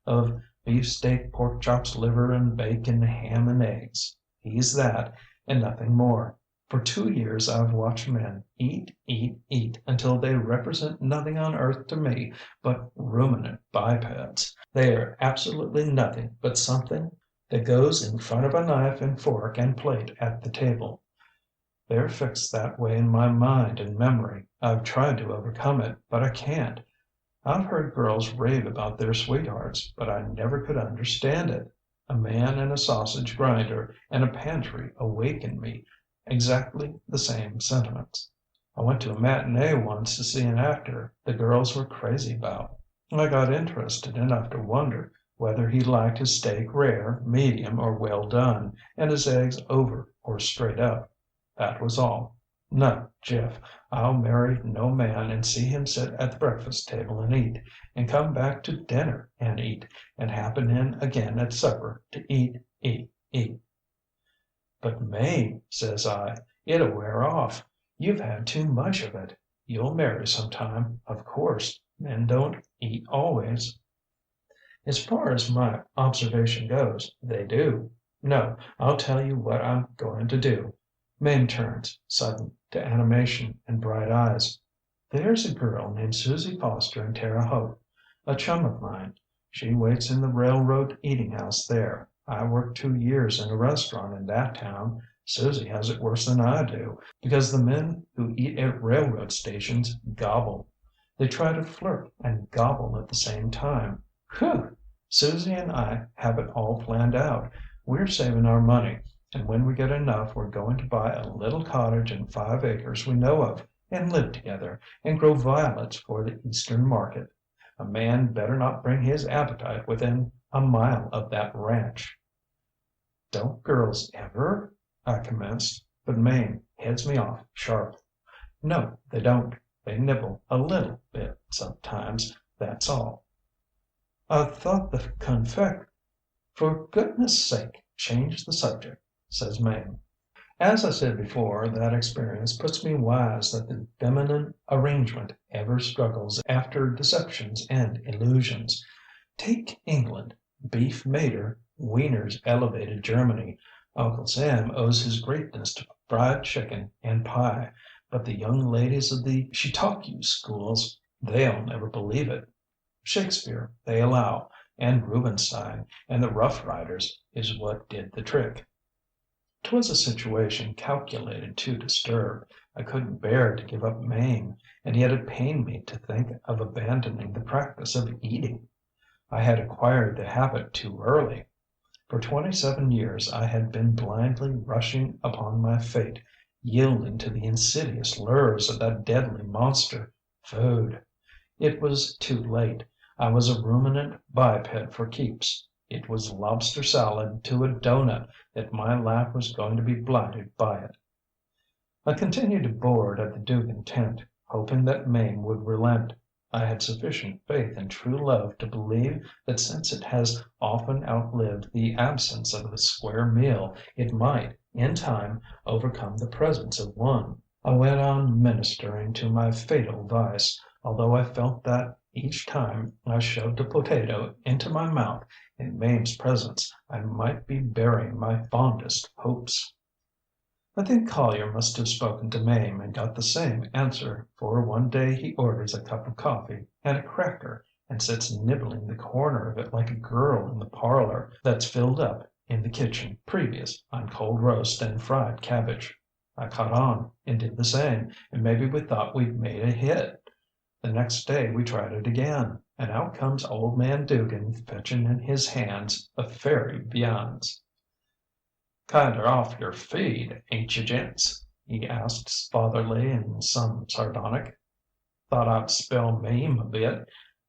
of beefsteak, pork chops, liver and bacon, ham and eggs. He's that, and nothing more. For 2 years I've watched men eat, eat, eat until they represent nothing on earth to me but ruminant bipeds. They are absolutely nothing but something that goes in front of a knife and fork and plate at the table. They're fixed that way in my mind and memory. I've tried to overcome it, but I can't. I've heard girls rave about their sweethearts, but I never could understand it. A man and a sausage grinder and a pantry awake in me exactly the same sentiments. I went to a matinee once to see an actor the girls were crazy about. I got interested enough to wonder whether he liked his steak rare, medium, or well done, and his eggs over or straight up. That was all. No, Jeff, I'll marry no man and see him sit at the breakfast table and eat, and come back to dinner and eat, and happen in again at supper to eat, eat, eat. ŌĆÖ ŌĆ£ŌĆśBut Mame, ŌĆÖ says I, ŌĆśitŌĆÖll wear off. You've had too much of it. YouŌĆÖll marry some time, of course. Men don't eat always. ŌĆÖ ŌĆ£ŌĆśAs far as my observation goes, they do. No, IŌĆÖll tell you what IŌĆÖm going to do. ŌĆÖ Mame turns, sudden, to animation and bright eyes. ŌĆśThere's a girl named Susie Foster in Terre Haute, a chum of mine. She waits in the railroad eating house there. I worked 2 years in a restaurant in that town. Susie has it worse than I do, because the men who eat at railroad stations gobble. They try to flirt and gobble at the same time. Whew! Susie and I have it all planned out. We're saving our money, and when we get enough we're going to buy a little cottage and 5 acres we know of, and live together, and grow violets for the Eastern market. A man better not bring his appetite within a mile of that ranch. ŌĆÖ ŌĆ£ŌĆśDonŌĆÖt girls ever? ŌĆÖ I commenced, but Mame heads me off sharp. ŌĆ£ŌĆśNo, they donŌĆÖt. They nibble a little bit sometimes, that's all. ŌĆÖ ŌĆ£ŌĆśI thought the confect ŌĆÖ ŌĆ£ŌĆśFor goodness' sake, change the subject, ŌĆÖ says Mame. As I said before, that experience puts me wise that the feminine arrangement ever struggles after deceptions and illusions. Take England. Beef made her, wieners elevated Germany. Uncle Sam owes his greatness to fried chicken and pie, but the young ladies of the Chautauqua schools, they'll never believe it. Shakespeare, they allow, and Rubinstein, and the Rough Riders, is what did the trick. ŌĆÖTwas a situation calculated to disturb. I couldn't bear to give up Mame, and yet it pained me to think of abandoning the practice of eating. I had acquired the habit too early. For 27 years I had been blindly rushing upon my fate, yielding to the insidious lures of that deadly monster, food. It was too late. I was a ruminant biped for keeps. It was lobster salad to a doughnut that my life was going to be blighted by it. I continued to board at the Dugan tent, hoping that Mame would relent. I had sufficient faith in true love to believe that since it has often outlived the absence of a square meal, it might, in time, overcome the presence of one. I went on ministering to my fatal vice, although I felt that each time I shoved a potato into my mouth in Mame's presence I might be burying my fondest hopes. I think Collier must have spoken to Mame and got the same answer, for one day he orders a cup of coffee and a cracker and sits nibbling the corner of it like a girl in the parlour that's filled up in the kitchen previous on cold roast and fried cabbage. I caught on and did the same, and maybe we thought we'd made a hit. The next day we tried it again, and out comes old man Dugan fetching in his hands a fairy viands. ŌĆ£Kinder off your feed, ain't you, gents? ŌĆÖ he asks fatherly and some sardonic. Thought IŌĆÖd spell Mame a bit,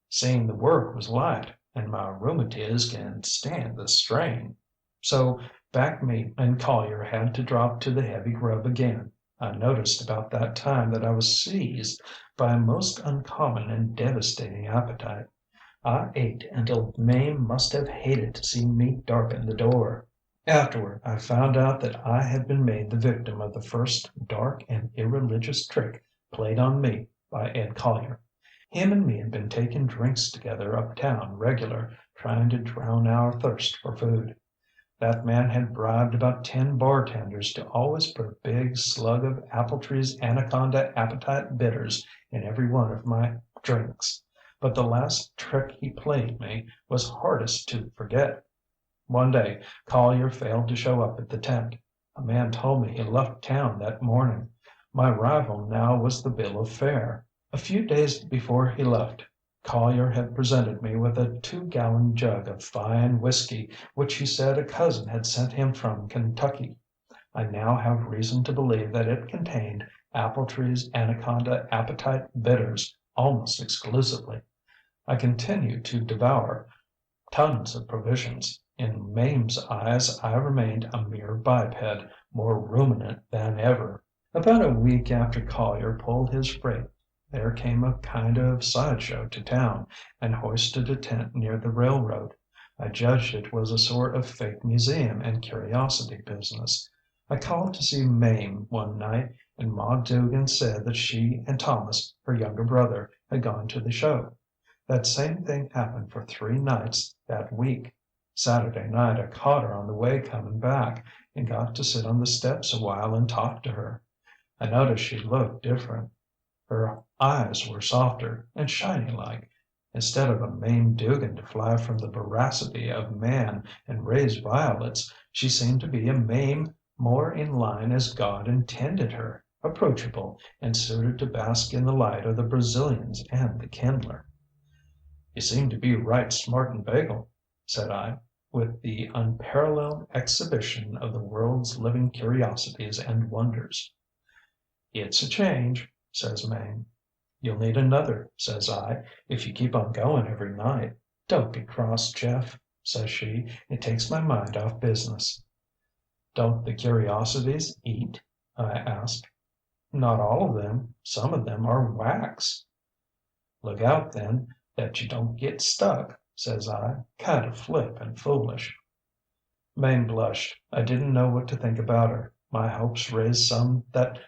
seeing the work was light, and my rheumatiz can stand the strain. So back me and Collier had to drop to the heavy grub again. I noticed about that time that I was seized by a most uncommon and devastating appetite. I ate until Mame must have hated to see me darken the door. Afterward I found out that I had been made the victim of the first dark and irreligious trick played on me by Ed Collier. Him and me had been taking drinks together uptown regular, trying to drown our thirst for food. That man had bribed about 10 bartenders to always put a big slug of Appletree's Anaconda Appetite Bitters in every one of my drinks. But the last trick he played me was hardest to forget. One day Collier failed to show up at the tent. A man told me he left town that morning. My rival now was the bill of fare. A few days before he left, Collier had presented me with a 2-gallon jug of fine whiskey which he said a cousin had sent him from Kentucky. I now have reason to believe that it contained Appletree's Anaconda Appetite Bitters almost exclusively. I continued to devour tons of provisions. In Mame's eyes I remained a mere biped, more ruminant than ever. About a week after Collier pulled his freight there came a kind of sideshow to town, and hoisted a tent near the railroad. I judged it was a sort of fake museum and curiosity business. I called to see Mame one night, and Ma Dugan said that she and Thomas, her younger brother, had gone to the show. That same thing happened for 3 nights that week. Saturday night I caught her on the way coming back, and got to sit on the steps a while and talk to her. I noticed she looked different. Her eyes were softer and shiny like. Instead of a Mame Dugan to fly from the voracity of man and raise violets, she seemed to be a Mame more in line as God intended her, approachable, and suited to bask in the light of the Brazilians and the kindler. "You seem to be right smart inveigled," said I, "with the unparalleled exhibition of the world's living curiosities and wonders." "It's a change," says Mame. "You'll need another," says I, "if you keep on going every night." "Don't be cross, Jeff," says she. "It takes my mind off business." "Don't the curiosities eat?" I asked. "Not all of them. Some of them are wax." "Look out, then, that you don't get stuck," says I, kind of flip and foolish. Mame blushed. I didn't know what to think about her. My hopes raised some that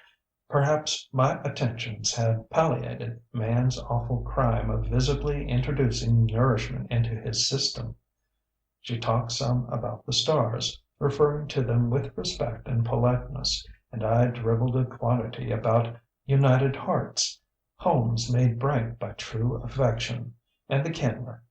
perhaps my attentions had palliated man's awful crime of visibly introducing nourishment into his system. She talked some about the stars, referring to them with respect and politeness, and I dribbled a quantity about united hearts, homes made bright by true affection, and the kindler.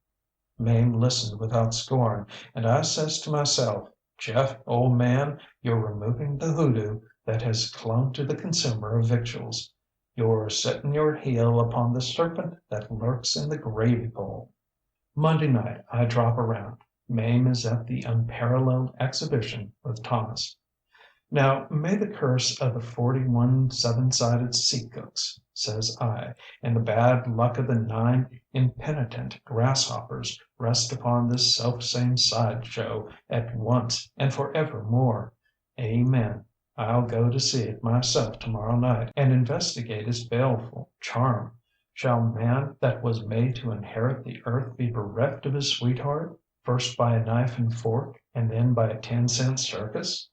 Mame listened without scorn, and I says to myself, "Jeff, old man, you're removing the hoodoo that has clung to the consumer of victuals. You're setting your heel upon the serpent that lurks in the gravy bowl." Monday night I drop around. Mame is at the unparalleled exhibition with Thomas. "Now may the curse of the 41 7-sided seacooks," says I, "and the bad luck of the 9 impenitent grasshoppers rest upon this selfsame sideshow at once and for evermore. Amen. I'll go to see it myself tomorrow night and investigate its baleful charm. Shall man that was made to inherit the earth be bereft of his sweetheart, first by a knife and fork, and then by a 10-cent circus?"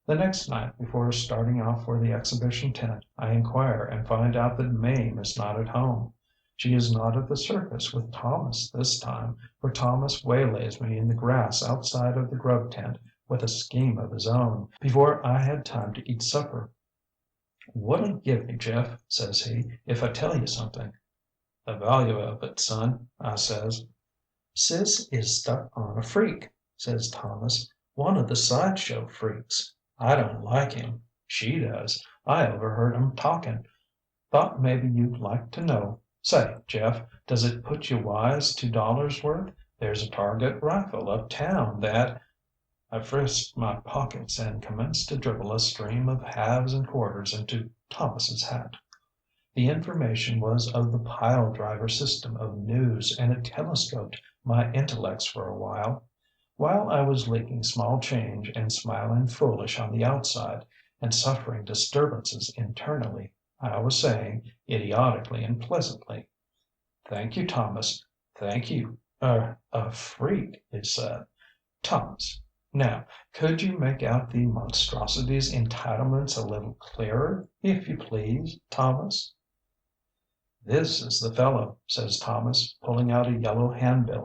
The next night before starting off for the exhibition tent I inquire and find out that Mame is not at home. She is not at the circus with Thomas this time, for Thomas waylays me in the grass outside of the grub tent with a scheme of his own, before I had time to eat supper. "What'll you give me, Jeff," says he, "if I tell you something?" "The value of it, son," I says. "Sis is stuck on a freak," says Thomas, "one of the sideshow freaks. I don't like him. She does. I overheard 'em talking. Thought maybe you'd like to know. Say, Jeff, does it put you wise $2 worth? There's a target rifle uptown that—" I frisked my pockets and commenced to dribble a stream of halves and quarters into Thomas's hat. The information was of the pile driver system of news, and it telescoped my intellects for a while. While I was leaking small change and smiling foolish on the outside, and suffering disturbances internally, I was saying, idiotically and pleasantly, "Thank you, Thomas. Thank you. A freak," he said. "Thomas. Now, could you make out the monstrosity's entitlements a little clearer, if you please, Thomas?" "This is the fellow," says Thomas, pulling out a yellow handbill.